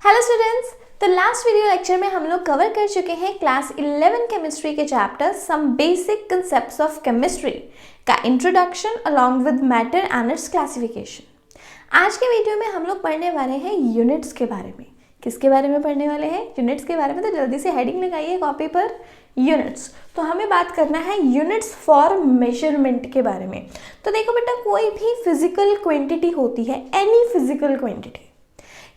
Hello students, तो last video lecture में हम लोग कवर कर चुके हैं क्लास 11 केमिस्ट्री के chapter some basic concepts of chemistry का introduction along with matter and its classification. आज के वीडियो में हम लोग पढ़ने वाले हैं यूनिट्स के बारे में। किसके बारे में पढ़ने वाले हैं? यूनिट्स के बारे में। तो जल्दी से हेडिंग लगाइए कॉपी पर, यूनिट्स। तो हमें बात करना है यूनिट्स फॉर मेजरमेंट के बारे में। तो देखो बेटा, कोई भी फिजिकल क्वांटिटी होती है, एनी फिजिकल क्वांटिटी,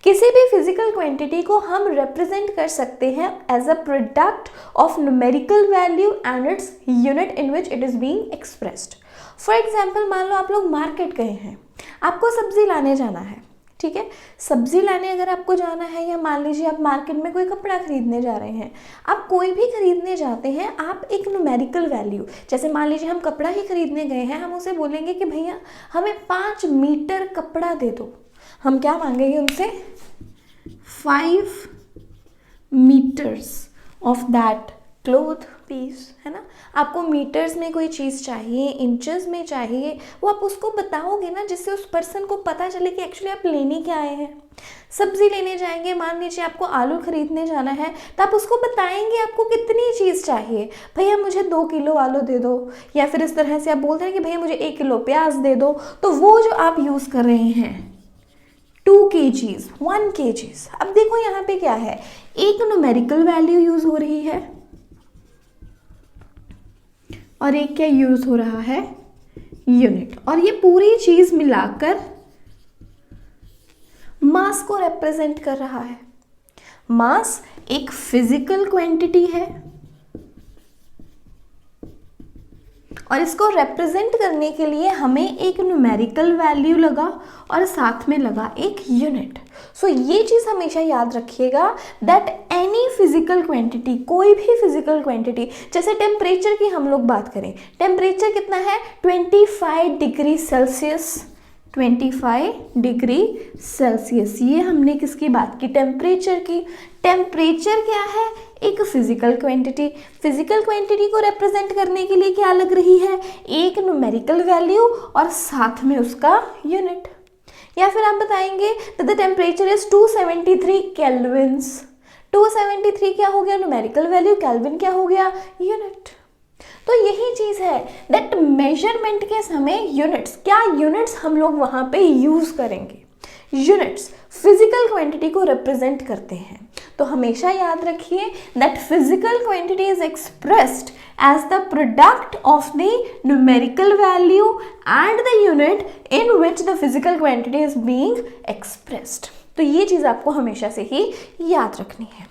किसी भी फिजिकल क्वांटिटी को हम रिप्रेजेंट कर सकते हैं as a product of numerical value and its unit in which it is being expressed. For example, मान लो आप लोग मार्केट गए हैं, आपको सब्जी लाने जाना है, ठीक है। सब्जी लाने अगर आपको जाना है, या मान लीजिए आप मार्केट में कोई कपड़ा खरीदने जा रहे हैं, आप कोई भी खरीदने जाते हैं, आप एक न्यूमेरिकल वैल्यू, जैसे मान लीजिए हम कपड़ा ही खरीदने गए हैं, हम उसे बोलेंगे कि भैया हमें 5 मीटर कपड़ा दे दो। हम क्या मांगेंगे उनसे? 5 meters of that cloth piece, है ना। आपको मीटर्स में कोई चीज़ चाहिए, इंचेस में चाहिए, वो आप उसको बताओगे ना, जिससे उस पर्सन को पता चले कि एक्चुअली आप लेने क्या आए हैं। सब्जी लेने जाएंगे, मान लीजिए आपको आलू खरीदने जाना है, तो आप उसको बताएंगे आपको कितनी चीज़ चाहिए। भैया मुझे 2 किलो आलू दे दो, या फिर इस तरह से आप बोलते हैं कि भैया मुझे 1 किलो प्याज दे दो। तो वो जो आप यूज़ कर रहे हैं 2 kgs, 1 kgs। अब देखो यहाँ पे क्या है, एक न्यूमेरिकल वैल्यू यूज हो रही है और एक क्या यूज हो रहा है? यूनिट। और ये पूरी चीज मिलाकर मास को रिप्रेजेंट कर रहा है। मास एक फिजिकल क्वांटिटी है और इसको रिप्रेजेंट करने के लिए हमें एक न्यूमेरिकल वैल्यू लगा और साथ में लगा एक यूनिट। सो ये चीज़ हमेशा याद रखिएगा दैट एनी फिजिकल क्वांटिटी, कोई भी फिजिकल क्वांटिटी, जैसे टेम्परेचर की हम लोग बात करें, टेम्परेचर कितना है? 25 डिग्री सेल्सियस। 25 डिग्री सेल्सियस, ये हमने किसकी बात की? टेम्परेचर की। टेम्परेचर क्या है? एक फिजिकल क्वांटिटी। फिजिकल क्वांटिटी को रिप्रेजेंट करने के लिए क्या लग रही है? एक न्यूमेरिकल वैल्यू और साथ में उसका यूनिट। या फिर आप बताएंगे द टेम्परेचर इज 273 केल्विन्स। 273 क्या हो गया? Numerical value. केल्विन क्या हो गया? यूनिट। तो यही चीज़ है दैट मेजरमेंट के समय यूनिट्स, क्या यूनिट्स हम लोग वहाँ पे यूज़ करेंगे? यूनिट्स फिजिकल क्वांटिटी को रिप्रेजेंट करते हैं। तो हमेशा याद रखिए that physical quantity is expressed as the product of the numerical value and the unit in which the physical quantity is being expressed. तो ये चीज़ आपको हमेशा से ही याद रखनी है।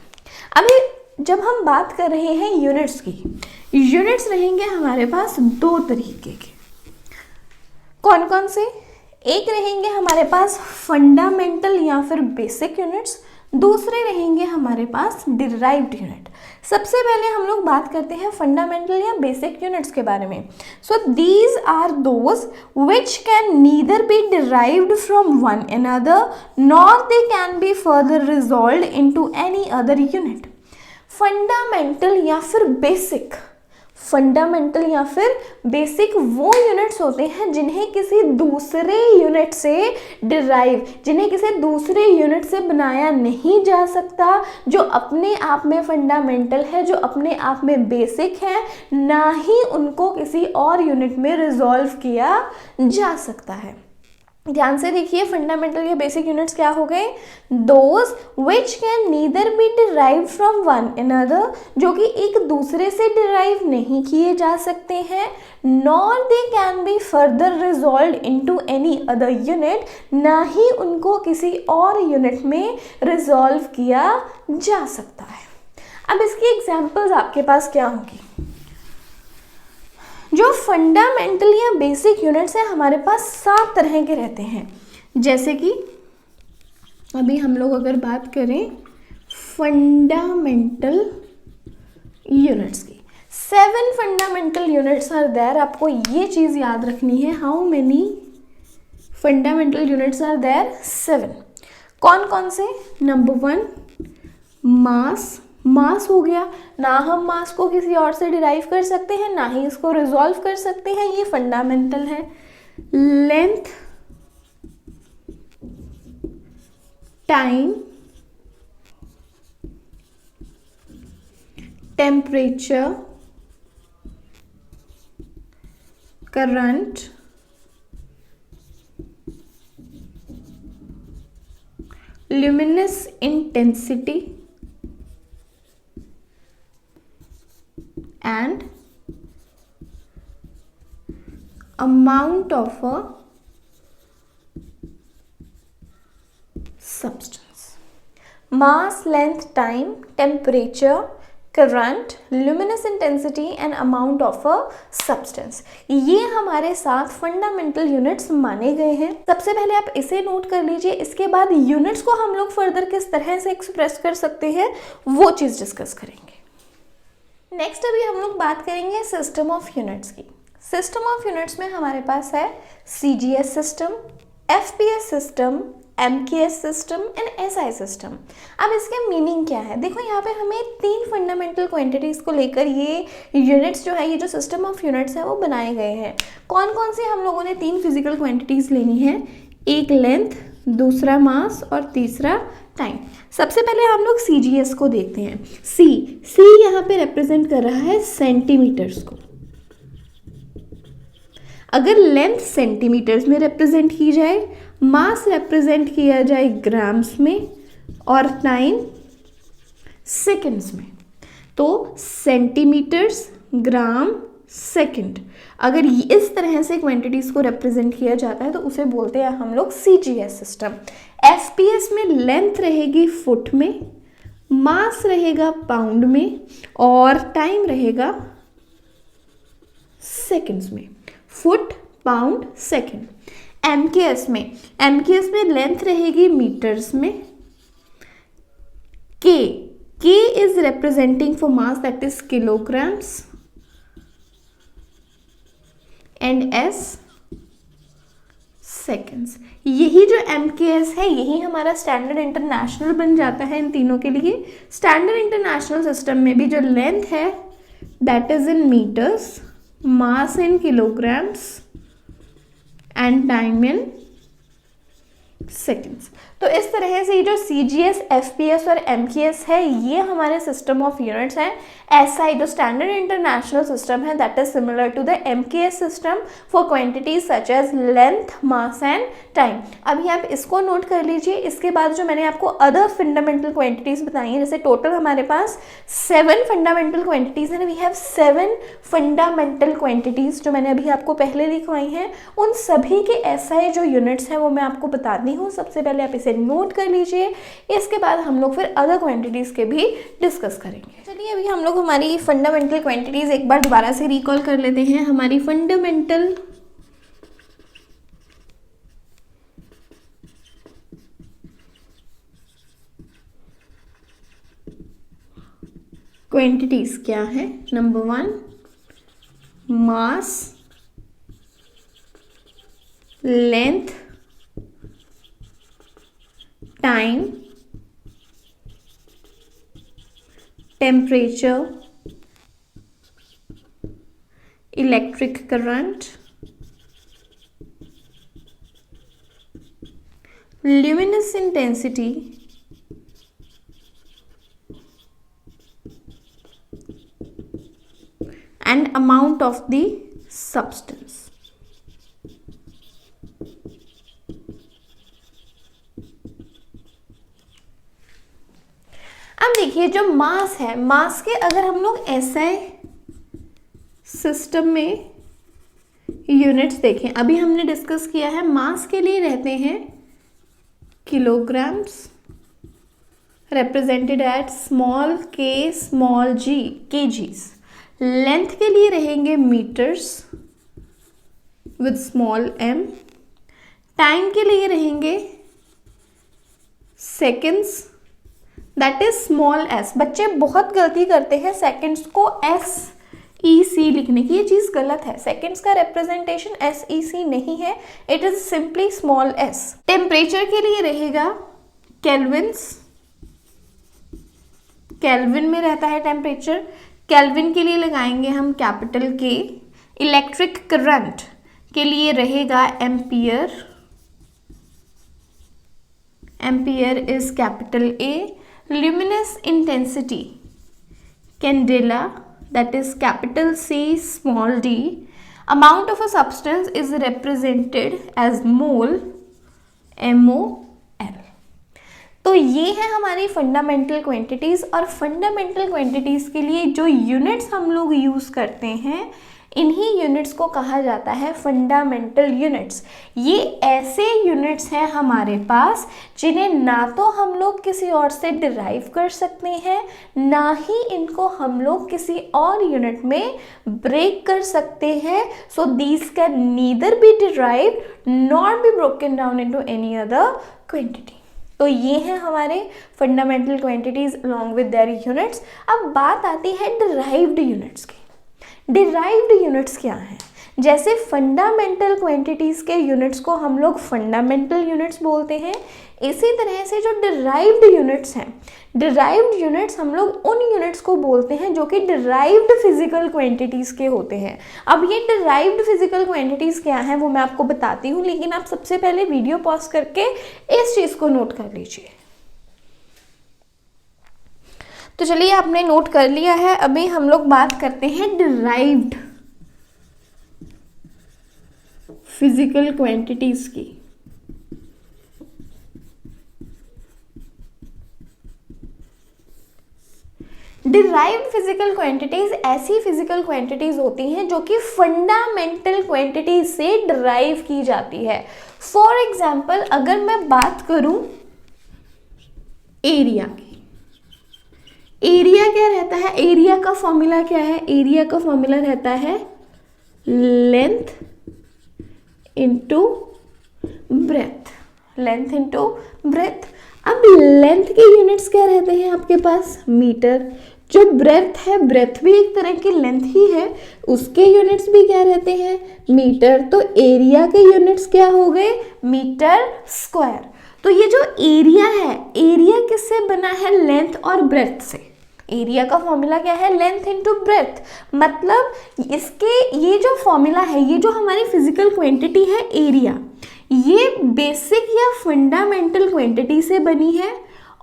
अभी जब हम बात कर रहे हैं यूनिट्स की, यूनिट्स रहेंगे हमारे पास 2 तरीके के। कौन कौन से? एक रहेंगे हमारे पास फंडामेंटल या फिर बेसिक यूनिट्स, दूसरे रहेंगे हमारे पास डिराइव्ड यूनिट। सबसे पहले हम लोग बात करते हैं फंडामेंटल या बेसिक यूनिट्स के बारे में। So these are those which can neither be derived from one another nor they can be further resolved into any other unit. Fundamental या फिर बेसिक, फंडामेंटल या फिर बेसिक वो यूनिट्स होते हैं जिन्हें किसी दूसरे यूनिट से डिराइव, जिन्हें किसी दूसरे यूनिट से बनाया नहीं जा सकता, जो अपने आप में फंडामेंटल है, जो अपने आप में बेसिक है, ना ही उनको किसी और यूनिट में रिजॉल्व किया जा सकता है। ध्यान से देखिए, फंडामेंटल या बेसिक यूनिट्स क्या हो गए? Those which can neither B derive from one another, जो कि एक दूसरे से डिराइव नहीं किए जा सकते हैं, nor they can be further resolve into any other unit, ना ही उनको किसी और यूनिट में रिजॉल्व किया जा सकता है। अब इसकी एग्जाम्पल्स आपके पास क्या होंगी? जो फंडामेंटल या बेसिक यूनिट्स हैं हमारे पास 7 तरह के रहते हैं। जैसे कि अभी हम लोग अगर बात करें फंडामेंटल यूनिट्स की, 7 फंडामेंटल यूनिट्स आर देयर। आपको ये चीज़ याद रखनी है, how many fundamental units are there? 7। कौन कौन से? नंबर 1 मास। मास हो गया, ना हम मास को किसी और से डिराइव कर सकते हैं, ना ही इसको रिजॉल्व कर सकते हैं, ये फंडामेंटल है। Length, time, temperature, current, luminous intensity and amount of a substance. Mass, length, time, temperature, current, luminous intensity and amount of a substance, ये हमारे साथ फंडामेंटल यूनिट्स माने गए हैं. सबसे पहले आप इसे नोट कर लीजिए. इसके बाद यूनिट्स को हम लोग फर्दर किस तरह से एक्सप्रेस कर सकते हैं वो चीज डिस्कस करेंगे. नेक्स्ट अभी हम लोग बात करेंगे सिस्टम ऑफ यूनिट्स की. सिस्टम ऑफ यूनिट्स में हमारे पास है CGS system, FPS system, MKS system and SI system. अब इसके मीनिंग क्या है? देखो यहाँ पे हमें 3 फंडामेंटल क्वांटिटीज को लेकर ये यूनिट्स जो है, ये जो सिस्टम ऑफ यूनिट्स है वो बनाए गए हैं. कौन कौन सी हम लोगों ने 3 फिजिकल क्वांटिटीज लेनी है? एक लेंथ, दूसरा मास और तीसरा टाइम. सबसे पहले हम लोग CGS को देखते हैं. C यहाँ पे रिप्रेजेंट कर रहा है सेंटीमीटर्स को. अगर लेंथ सेंटीमीटर्स में रिप्रेजेंट की जाए, मास रिप्रेजेंट किया जाए ग्राम्स में और टाइम सेकंड्स में, तो सेंटीमीटर्स, ग्राम, सेकंड, अगर इस तरह से क्वांटिटीज को रिप्रेजेंट किया जाता है तो उसे बोलते हैं हम लोग CGS सिस्टम. FPS में लेंथ रहेगी फुट में, मास रहेगा पाउंड में और टाइम रहेगा सेकंड्स में. Foot, pound, second. MKS में लेंथ रहेगी मीटर्स में. K is representing for mass, that is kilograms. And S seconds. यही जो MKS है यही हमारा स्टैंडर्ड इंटरनेशनल बन जाता है इन तीनों के लिए. स्टैंडर्ड इंटरनेशनल सिस्टम में भी जो लेंथ है that is in metres, mass in kilograms and time in seconds. तो इस तरह से ये जो CGS, FPS और MKS है ये हमारे सिस्टम ऑफ यूनिट्स हैं. SI जो स्टैंडर्ड इंटरनेशनल सिस्टम है that is similar to the MKS system for quantities such as length, mass and time. अभी आप इसको नोट कर लीजिए. इसके बाद जो मैंने आपको अदर फंडामेंटल क्वांटिटीज बताई हैं, जैसे टोटल हमारे पास 7 फंडामेंटल क्वांटिटीज हैं. वी हैव 7 फंडामेंटल क्वांटिटीज जो मैंने अभी आपको पहले लिखवाई हैं. उन सभी के SI जो यूनिट्स हैं वो मैं आपको बताती हूँ. सबसे पहले आप इसे नोट कर लीजिए. इसके बाद हम लोग फिर अदर क्वांटिटीज के भी डिस्कस करेंगे. चलिए अभी हम लोग हमारी फंडामेंटल क्वांटिटीज एक बार दोबारा से रिकॉल कर लेते हैं. हमारी फंडामेंटल क्वांटिटीज क्या है? Number 1 mass, length, time, temperature, electric current, luminous intensity, and amount of the substance. अब देखिए जो मास है, मास के अगर हम लोग SI सिस्टम में यूनिट्स देखें, अभी हमने डिस्कस किया है मास के लिए रहते हैं kilograms represented at small k small g kgs. Length के लिए रहेंगे metres with small m. Time के लिए रहेंगे seconds that is small s. बच्चे बहुत गलती करते हैं सेकेंड्स को SEC लिखने की. ये चीज़ गलत है. सेकेंड्स का रिप्रेजेंटेशन SEC नहीं है, it is simply small s. Temperature के लिए रहेगा केल्विन्स. केल्विन में रहता है टेम्परेचर. केल्विन के लिए लगाएंगे हम कैपिटल K. इलेक्ट्रिक करंट के लिए रहेगा ampere. Ampere is capital A. Luminous intensity candela, that is capital C small d, amount of a substance is represented as mole, MOL। तो ये है हमारी फंडामेंटल क्वांटिटीज़। और फंडामेंटल क्वांटिटीज़ के लिए जो यूनिट्स हम लोग यूज़ करते हैं, इन्हीं यूनिट्स को कहा जाता है फंडामेंटल यूनिट्स। ये ऐसे यूनिट्स हैं हमारे पास जिन्हें ना तो हम लोग किसी और से डिराइव कर सकते हैं, ना ही इनको हम लोग किसी और यूनिट में ब्रेक कर सकते हैं। So these can neither be derived not be broken down into any other quantity. तो ये हैं हमारे fundamental quantities along with their units. अब बात आती है डिराइव्ड यूनिट्स की। डिराइव्ड यूनिट्स क्या हैं? जैसे फंडामेंटल क्वांटिटीज़ के यूनिट्स को हम लोग फंडामेंटल यूनिट्स बोलते हैं, इसी तरह से जो डिराइव्ड यूनिट्स हैं, डिराइव्ड यूनिट्स हम लोग उन यूनिट्स को बोलते हैं जो कि डिराइव्ड फिजिकल क्वांटिटीज़ के होते हैं। अब ये डिराइव्ड फिजिकल क्वांटिटीज़ क्या हैं वो मैं आपको बताती हूँ, लेकिन आप सबसे पहले वीडियो पॉज करके इस चीज़ को नोट कर लीजिए। तो चलिए, आपने नोट कर लिया है। अभी हम लोग बात करते हैं डिराइव्ड फिजिकल क्वांटिटीज की। डिराइव्ड फिजिकल क्वांटिटीज ऐसी फिजिकल क्वांटिटीज होती हैं जो कि फंडामेंटल क्वांटिटीज से डिराइव की जाती है। फॉर एग्जाम्पल, अगर मैं बात करूं एरिया की, एरिया क्या रहता है? एरिया का फॉर्मूला क्या है? एरिया का फॉर्मूला रहता है length into breadth, length into breadth. अब लेंथ के यूनिट्स क्या रहते हैं आपके पास? मीटर। जो ब्रेथ है, ब्रेथ भी एक तरह की लेंथ ही है, उसके यूनिट्स भी क्या रहते हैं? मीटर। तो एरिया के यूनिट्स क्या हो गए? Metre square. तो ये जो एरिया है, एरिया किससे बना है? लेंथ और ब्रेथ से। एरिया का फॉर्मूला क्या है? Length into breadth. मतलब इसके ये जो फॉर्मूला है, ये जो हमारी फिजिकल क्वांटिटी है एरिया, ये बेसिक या फंडामेंटल क्वांटिटी से बनी है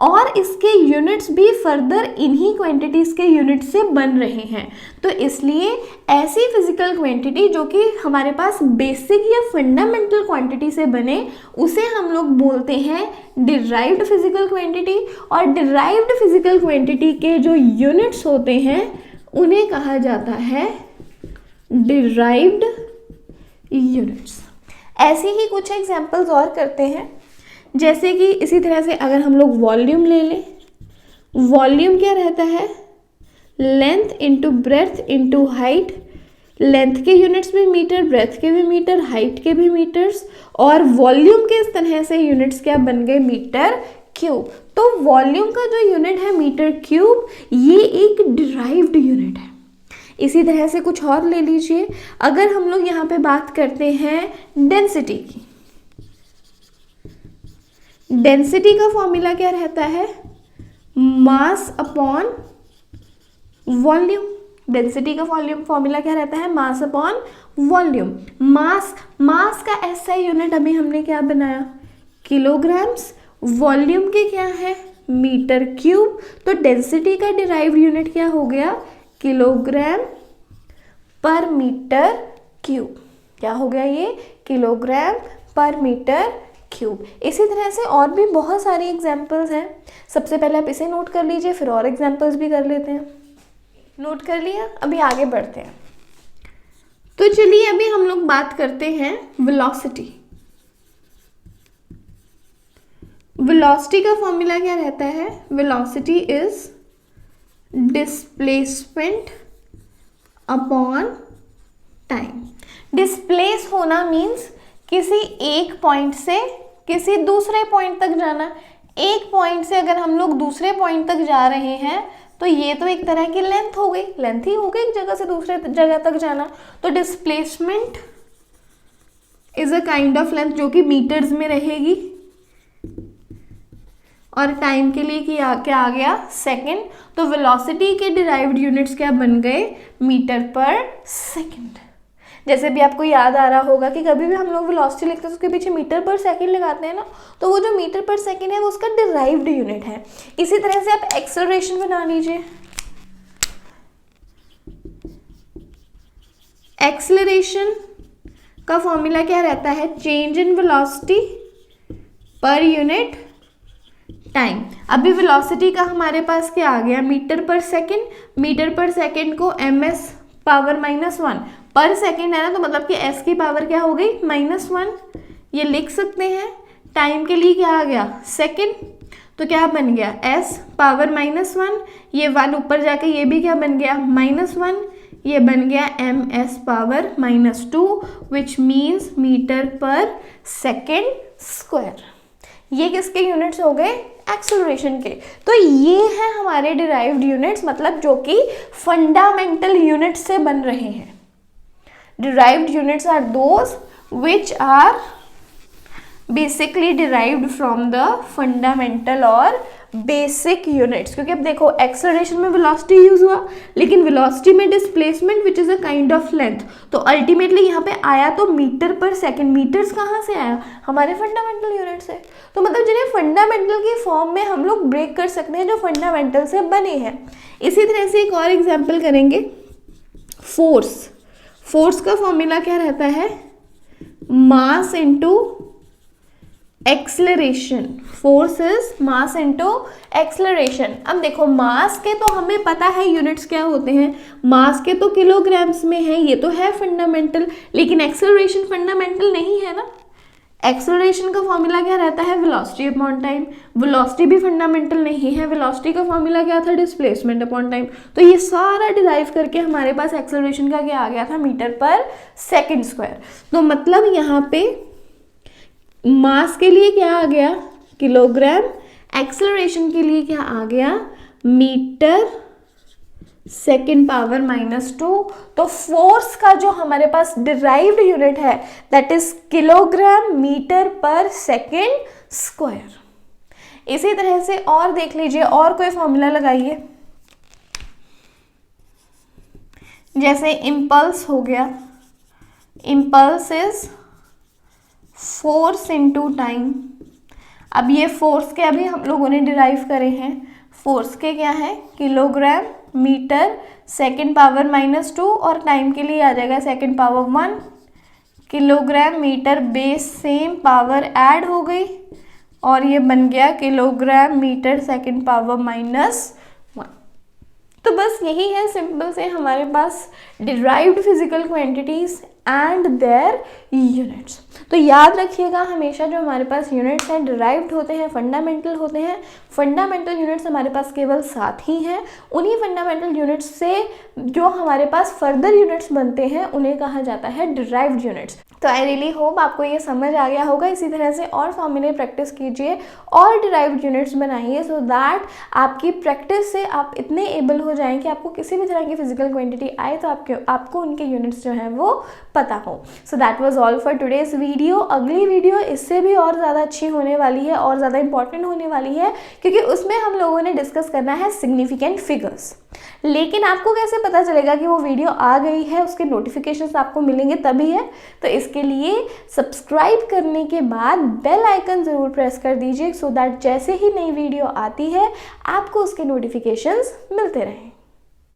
और इसके यूनिट्स भी फर्दर इन्हीं क्वांटिटीज़ के यूनिट से बन रहे हैं। तो इसलिए ऐसी फिजिकल क्वांटिटी जो कि हमारे पास बेसिक या फंडामेंटल क्वांटिटी से बने, उसे हम लोग बोलते हैं डिराइव्ड फिजिकल क्वांटिटी। और डिराइव्ड फिजिकल क्वांटिटी के जो यूनिट्स होते हैं उन्हें कहा जाता है डिराइव्ड यूनिट्स। ऐसे ही कुछ एग्जाम्पल्स और करते हैं, जैसे कि इसी तरह से अगर हम लोग वॉल्यूम ले लें, वॉल्यूम क्या रहता है? Length into breadth into height. Length के यूनिट्स भी मीटर, ब्रेथ के भी मीटर, हाइट के भी मीटर्स, और वॉल्यूम के इस तरह से यूनिट्स क्या बन गए? Metre cube. तो वॉल्यूम का जो यूनिट है मीटर क्यूब, ये एक डिराइव्ड यूनिट है। इसी तरह से कुछ और ले लीजिए। अगर हम लोग यहाँ पे बात करते हैं डेंसिटी की, डेंसिटी का फॉर्मूला क्या रहता है? Mass upon volume. डेंसिटी का फॉर्मूला क्या रहता है? Mass upon volume. मास का एसआई यूनिट अभी हमने क्या बनाया? किलोग्राम्स। वॉल्यूम के क्या है? Metre cube. तो डेंसिटी का डिराइव्ड यूनिट क्या हो गया? किलोग्राम पर मीटर क्यूब। क्या हो गया ये? किलोग्राम पर मीटर क्यूब। इसी तरह से और भी बहुत सारी एग्जाम्पल्स हैं। सबसे पहले आप इसे नोट कर लीजिए, फिर और एग्जाम्पल्स भी कर लेते हैं। नोट कर लिया? अभी आगे बढ़ते हैं। तो चलिए, अभी हम लोग बात करते हैं वेलोसिटी। वेलोसिटी का फॉर्मूला क्या रहता है? Velocity is displacement upon time. Displace होना मीन्स किसी एक पॉइंट से किसी दूसरे पॉइंट तक जाना। एक पॉइंट से अगर हम लोग दूसरे पॉइंट तक जा रहे हैं तो ये तो एक तरह की लेंथ हो गई, लेंथ ही हो गई एक जगह से दूसरे जगह तक जाना। तो displacement is a kind of length जो कि मीटर्स में रहेगी, और टाइम के लिए क्या आ गया? सेकंड। तो वेलोसिटी के डिराइव्ड यूनिट्स क्या बन गए? मीटर पर सेकंड। जैसे भी आपको याद आ रहा होगा कि कभी भी हम लोग वेलोसिटी लिखते हैं तो उसके पीछे मीटर पर सेकंड लगाते हैं ना, तो वो जो मीटर पर सेकंड है वो उसका डिराइव्ड यूनिट है। इसी तरह से आप एक्सेलरेशन बना लीजिए। एक्सेलरेशन का फॉर्मूला क्या रहता है, change in velocity per unit time. अभी वेलोसिटी का हमारे पास क्या आ गया, metre per second, metre per second को ms पावर -1 पर सेकेंड है ना, तो मतलब कि s की पावर क्या हो गई -1, ये लिख सकते हैं। टाइम के लिए क्या आ गया, सेकेंड, तो क्या बन गया s पावर -1, ये 1 ऊपर जाके ये भी क्या बन गया -1, ये बन गया ms power -2 which means metre per second square. ये किसके यूनिट्स हो गए, एक्सेलरेशन के। तो ये हैं हमारे डिराइव्ड यूनिट्स, मतलब जो कि फंडामेंटल यूनिट्स से बन रहे हैं। Derived units are those which are basically derived from the fundamental और बेसिक यूनिट्स। क्योंकि अब देखो एक्सेलरेशन में वेलोसिटी यूज हुआ, लेकिन वेलोसिटी में displacement which is a kind of length, तो अल्टीमेटली यहाँ पे आया तो मीटर पर सेकेंड। मीटर्स कहाँ से आया, हमारे फंडामेंटल यूनिट से। तो मतलब जिन्हें फंडामेंटल की फॉर्म में हम लोग ब्रेक कर सकते हैं, जो फंडामेंटल से बने हैं। इसी तरह से एक और एग्जाम्पल करेंगे, फोर्स। फोर्स का फॉर्मूला क्या रहता है, mass into acceleration. Force is mass into acceleration. अब देखो मास के तो हमें पता है यूनिट्स क्या होते हैं, मास के तो किलोग्राम्स में है, ये तो है फंडामेंटल, लेकिन एक्सेलरेशन फंडामेंटल नहीं है ना। एक्सेलरेशन का फॉर्मूला क्या रहता है, वेलोसिटी अपॉन टाइम। वेलोसिटी भी फंडामेंटल नहीं है, वेलोसिटी का फॉर्मूला क्या था, डिस्प्लेसमेंट अपॉन टाइम। तो ये सारा डिराइव करके हमारे पास एक्सेलरेशन का क्या आ गया था, मीटर पर सेकेंड स्क्वायर। तो मतलब यहाँ पे मास के लिए क्या आ गया, किलोग्राम, एक्सेलरेशन के लिए क्या आ गया, मीटर सेकेंड पावर -2। तो फोर्स का जो हमारे पास डिराइव्ड यूनिट है that is kilogram metre per second square. इसी तरह से और देख लीजिए, और कोई फॉर्मूला लगाइए, जैसे इम्पल्स हो गया, impulse is force into time. अब ये फोर्स के अभी हम लोगों ने डिराइव करे हैं, फोर्स के क्या है, किलोग्राम मीटर सेकेंड पावर -2, और टाइम के लिए आ जाएगा second power 1, kilogram metre base same power add हो गई, और ये बन गया किलोग्राम मीटर सेकेंड पावर -1। तो बस यही है सिंपल से हमारे पास derived physical quantities and their units. तो याद रखिएगा हमेशा जो हमारे पास यूनिट्स हैं डिराइव्ड होते हैं, फंडामेंटल होते हैं। फंडामेंटल यूनिट्स हमारे पास केवल 7 ही हैं। उन्हीं फंडामेंटल यूनिट्स से जो हमारे पास फर्दर यूनिट्स बनते हैं उन्हें कहा जाता है डिराइव्ड यूनिट्स। तो आई रियली होप आपको ये समझ आ गया होगा। इसी तरह से और फॉर्मूले प्रैक्टिस कीजिए और डिराइव्ड यूनिट्स बनाइए, सो दैट आपकी प्रैक्टिस से आप इतने एबल हो जाएं कि आपको किसी भी तरह की फिजिकल क्वांटिटी आए तो आपको उनके यूनिट्स जो हैं वो पता हो। So that was all for today's video. अगली वीडियो इससे भी और ज़्यादा अच्छी होने वाली है और ज़्यादा इंपॉर्टेंट होने वाली है, क्योंकि उसमें हम लोगों ने डिस्कस करना है सिग्निफिकेंट फिगर्स। लेकिन आपको कैसे पता चलेगा कि वो वीडियो आ गई है, उसके नोटिफिकेशंस आपको मिलेंगे तभी है। तो इसके लिए सब्सक्राइब करने के बाद बेल आइकन ज़रूर प्रेस कर दीजिए, सो दैट जैसे ही नई वीडियो आती है आपको उसके नोटिफिकेशंस मिलते रहें।